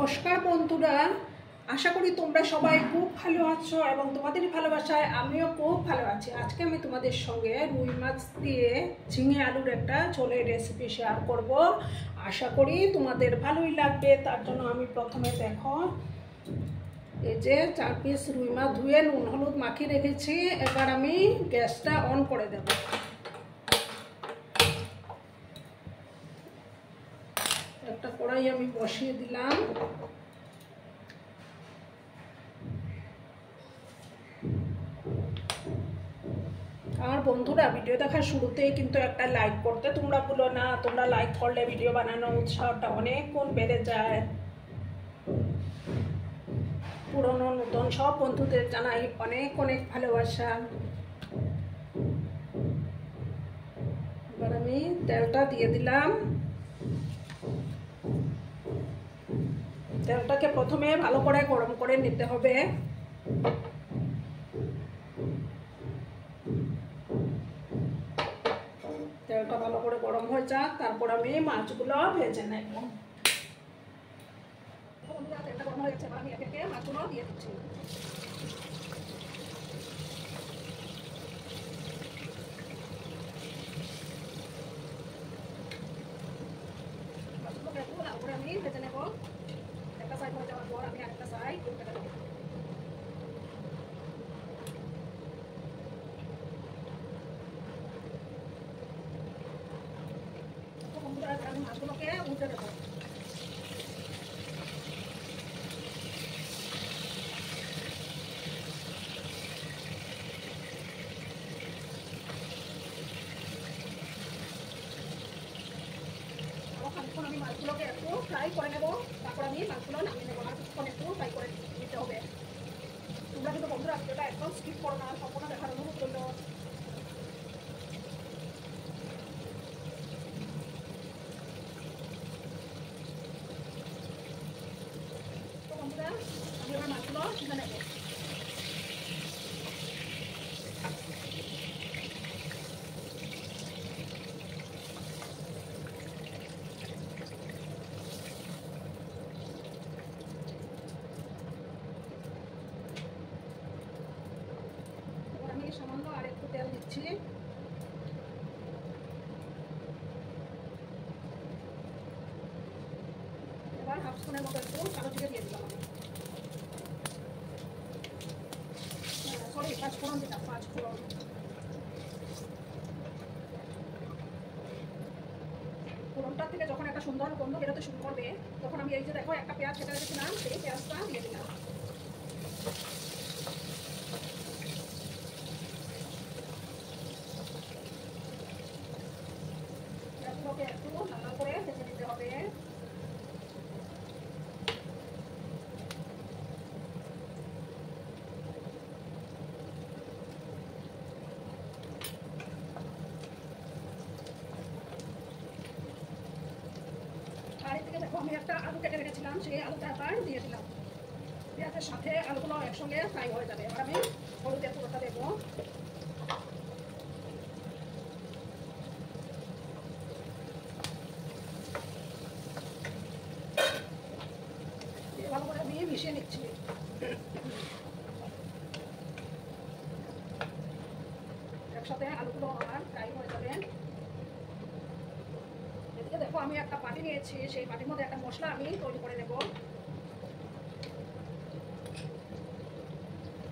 নমস্কার বন্ধুরা, আশা করি তোমরা সবাই খুব ভালো আছো এবং তোমাদের ভালোবাসায় আমিও খুব ভালো আছি। আজকে আমি তোমাদের সঙ্গে রুই মাছ দিয়ে ঝিঙে আলুর একটা ঝোলের রেসিপি শেয়ার করব। আশা করি তোমাদের ভালোই লাগবে। তার জন্য আমি প্রথমে দেখো এই যে 4 পিস রুই মাছ ধুয়ে নুন হলুদ মাখিয়ে রেখেছি। এবার আমি গ্যাসটা অন করে দেব। একটা কড়াই আমি বসিয়ে দিলাম। আমার বন্ধুরা, ভিডিও দেখার শুরুতেই কিন্তু একটা লাইক করতে তোমরা ভুলো না। তোমরা লাইক করলে ভিডিও বানানোর উৎসাহটা অনেক গুণ বেড়ে যায়। পুরনো নতুন সব বন্ধুদের জানাই অনেক অনেক ভালোবাসা। এবার আমি তেলটা দিয়ে দিলাম। তেলটাকে প্রথমে ভালো করে গরম করে নিতে হবে। তেলটা ভালো করে গরম হয়ে যাক, তারপর আমি মাছগুলো ভেজে নেব। তেলটা গরম হয়ে গেছে, এবার আমি একে একে মাছগুলো দিয়ে দিচ্ছি। মাছগুলোকে একটু ভালো করে আমি ভেজে নেব। একটা সাইড হয়ে যাওয়ার পর আমি আরেকটা সাইড উল্টে দেব। আমি মাছগুলোকে উল্টে দেবো। খানিকক্ষণ আমি মাছগুলোকে একটু ফ্রাই করে নেবো, তারপর আমি মাছগুলো নামিয়ে নেবো। আর কিছুক্ষণ একটু ফ্রাই করে নিতে হবে। তোমরা কিন্তু বন্ধুরা ভিডিওটা একদম স্কিপ করো না, সম্পূর্ণ দেখার অনুরোধ করলো। তো বন্ধুরা, আমি এবার মাছগুলো তুলে নেবো। আমি সামান্য আর একটু তেল দিচ্ছি। এবার হাফ স্পুনের মতো একটু কালো জিরে দিয়ে দিলাম। সরি, 5 ফোড়ন দিলাম, 5 ফোড়ন। ফোড়নটার থেকে যখন একটা সুন্দর গন্ধ বেরোতে শুরু করবে, তখন আমি এই যে দেখো একটা পেঁয়াজ কেটে রেখেছিলাম, সেই পেঁয়াজটা দিয়ে দিলাম। পেঁয়াজগুলোকে একটু ভালো করে ভেজে নিতে হবে। আর এদিকে দেখো আমি একটা আলু কেটে রেখেছিলাম, সেই আলুটা আবার দিয়ে দিলাম। পেঁয়াজের সাথে আলুগুলো একসঙ্গে ফ্রাই হয়ে যাবে। এবার আমি হলুদের পুরোটা দেবো। ভালো করে আমি মিশিয়ে নিচ্ছি। একসাথে আলুগুলো আমার ফ্রাই হয়ে যাবে। এদিকে দেখো আমি একটা বাটি নিয়েছি, সেই বাটির মধ্যে একটা মশলা আমি তৈরি করে নেব।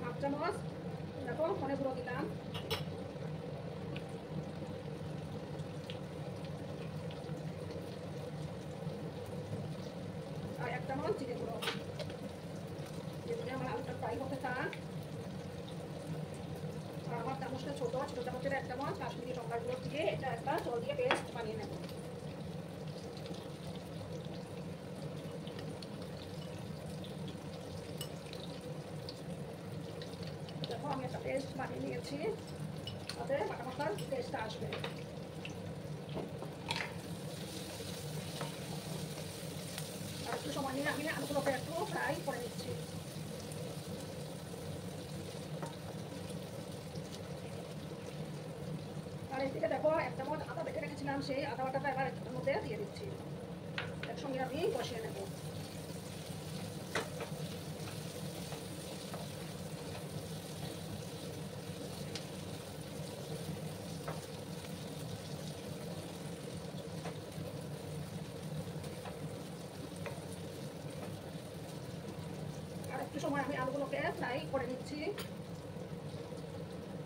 1/2 চামচ দেখো ধনে গুঁড়ো দিলাম। আর 1 চামচ জিরে গুঁড়ো। এদিকে আমার আলুটা ফ্রাই হতে থাক। আর আমার চামচটা ছোট, ছোট চামচের 1 চামচ কাশ্মীরি লঙ্কার গুঁড়ো দিয়ে এটা একটা জল দিয়ে পেস্ট বানিয়ে নেব। দেখো আমি একটা পেস্ট বানিয়ে নিয়েছি, তাতে বাটা মশলার টেস্টটা আসবে। আর একটু সময় নিয়ে আমি আলুগুলোকে একটু ফ্রাই করে নিচ্ছি। আর এদিকে দেখো 1 চামচ আদা বেটে রেখেছিলাম, সেই আদা বাটাটা এবার এর মধ্যে দিয়ে দিচ্ছি। একসঙ্গে আমি কষিয়ে নেব। সময় আমি আলুগুলোকে ফ্রাই করে নিচ্ছি,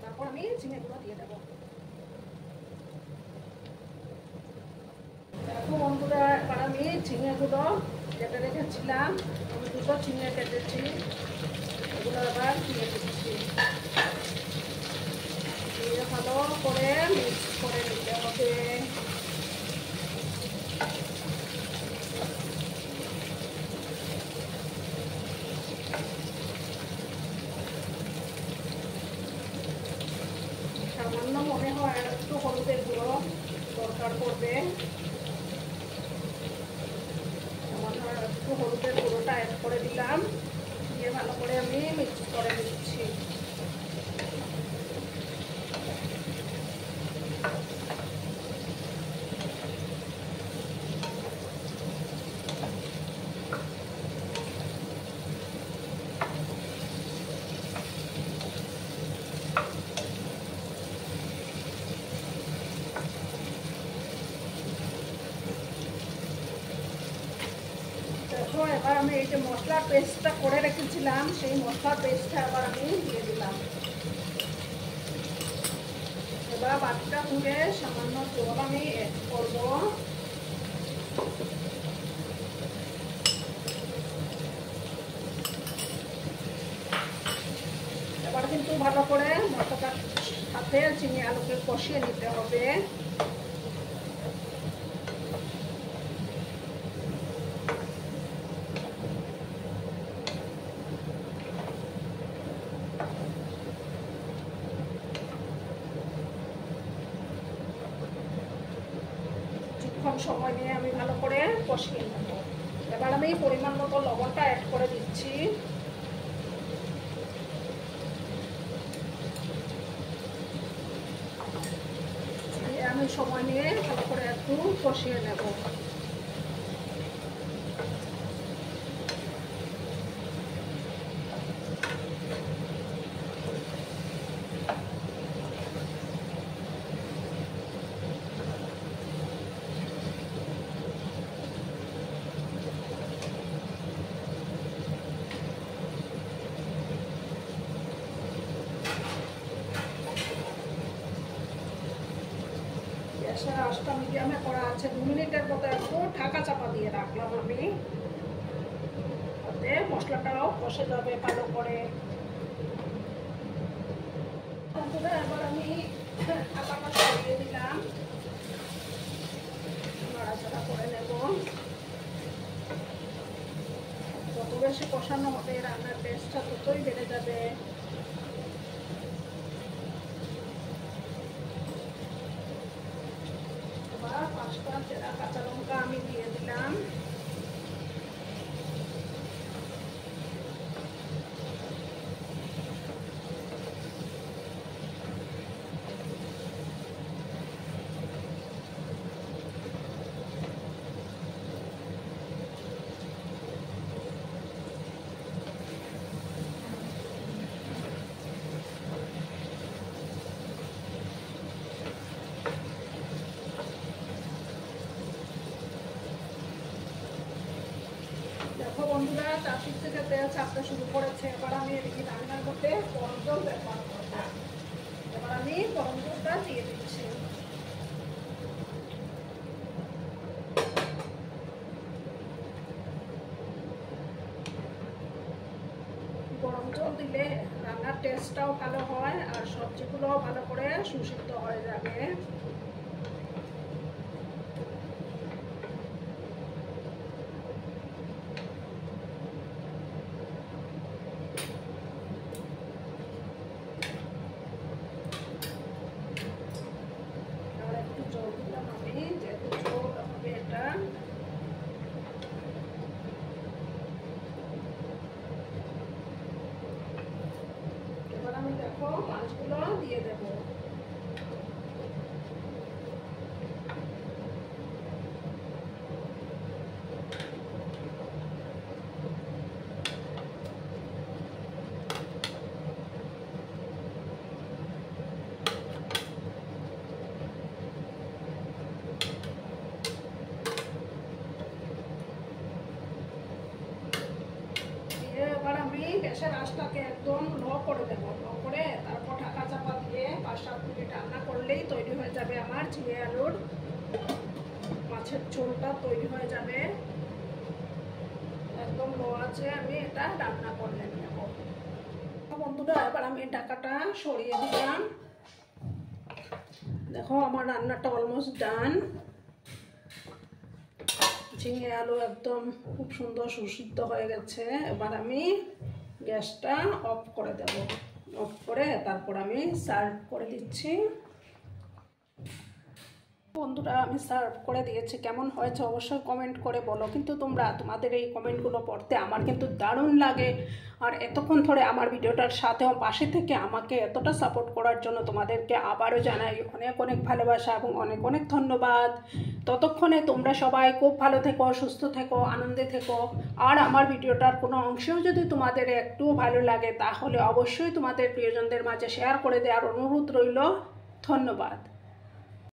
তারপর আমি ঝিঙেগুলো দিয়ে দেবো। দেখো বন্ধুরা, এবার আমি ঝিঙেগুলো কেটে রেখেছিলাম, আমি দুটো ঝিঙে কেটেছি, এগুলো আবার দিয়ে দিচ্ছি। দিয়ে ভালো করে মিক্স করে নিতে হবে। সামান্য মনে হয় একটু হলুদের গুঁড়ো দরকার পড়বে, সামান্য একটু হলুদের গুঁড়োটা অ্যাড করে দিলাম, দিয়ে ভালো করে আমি মিক্স করে দিচ্ছি। দেখো এবার আমি এই যে মশলার পেস্টটা করে রেখেছিলাম, সেই মশলার পেস্টটা এবার আমি দিয়ে দিলাম। এবার বাটিটা ধুয়ে সামান্য জল আমি অ্যাড করবো। এবার কিন্তু ভালো করে মশলাটার সাথে চিনি আলুকে কষিয়ে নিতে হবে। কিছুক্ষণ সময় নিয়ে আমি ভালো করে কষিয়ে নেব। এবার আমি পরিমাণ মতো লবণটা অ্যাড করে দিচ্ছি। আমি সময় নিয়ে ভালো করে একটু কষিয়ে নেব। গ্যাসের আঁচটা মিডিয়ামে করা আছে। 2 মিনিটের মতো একটু ঢাকা চাপা দিয়ে রাখলাম আমি, তাতে মশলাটাও কষে যাবে ভালো করে। এবার আমি ঢাকাটা সরিয়ে দিলাম, নাড়াচাড়া করে নেব। যত বেশি কষানো হবে রান্নার টেস্টটা ততই বেড়ে যাবে। এবার 5টা চেরা কাঁচা লঙ্কা আমি দিয়ে দিলাম। দেখো বন্ধুরা, চারদিক থেকে তেল ছাড়তে শুরু করেছে। এবার আমি এদিকে রান্নার মধ্যে গরম জল ব্যবহার করবো। এবার আমি গরম জলটা দিয়ে দিচ্ছি। গরম জল দিলে রান্নার টেস্টটাও ভালো হয় আর সবজিগুলোও ভালো করে সুসিদ্ধ হয়ে যাবে। মাছগুলো দিয়ে দেবো। গ্যাসের আঁচটাকে একদম লো করে দেবো। লো করে তারপর ঢাকা চাপা দিয়ে 5-7 মিনিট রান্না করলেই তৈরি হয়ে যাবে আমার ঝিঙে আলুর মাছের ঝোলটা তৈরি হয়ে যাবে। একদম লো আছে আমি এটা রান্না করলে নেব। বন্ধুরা এবার আমি ঢাকাটা সরিয়ে দিলাম। দেখো আমার রান্নাটা অলমোস্ট ডান। ঝিঙে আলু একদম খুব সুন্দর সুসিদ্ধ হয়ে গেছে। এবার আমি গ্যাসটা অফ করে দেব। অফ করে তারপর আমি সার্ভ করে দিচ্ছি। বন্ধুরা আমি সার্ভ করে দিয়েছি, কেমন হয়েছে অবশ্যই কমেন্ট করে বলো। কিন্তু তোমাদের এই কমেন্টগুলো পড়তে আমার কিন্তু দারুণ লাগে। আর এতক্ষণ ধরে আমার ভিডিওটার সাথেও পাশে থেকে আমাকে এতটা সাপোর্ট করার জন্য তোমাদেরকে আবারও জানাই অনেক অনেক ভালোবাসা এবং অনেক অনেক ধন্যবাদ। ততক্ষণে তোমরা সবাই খুব ভালো থেকো, সুস্থ থেকো, আনন্দে থেকো। আর আমার ভিডিওটার কোনো অংশেও যদি তোমাদের একটু ভালো লাগে তাহলে অবশ্যই তোমাদের প্রিয়জনদের মাঝে শেয়ার করে দেওয়ার অনুরোধ রইল। ধন্যবাদ।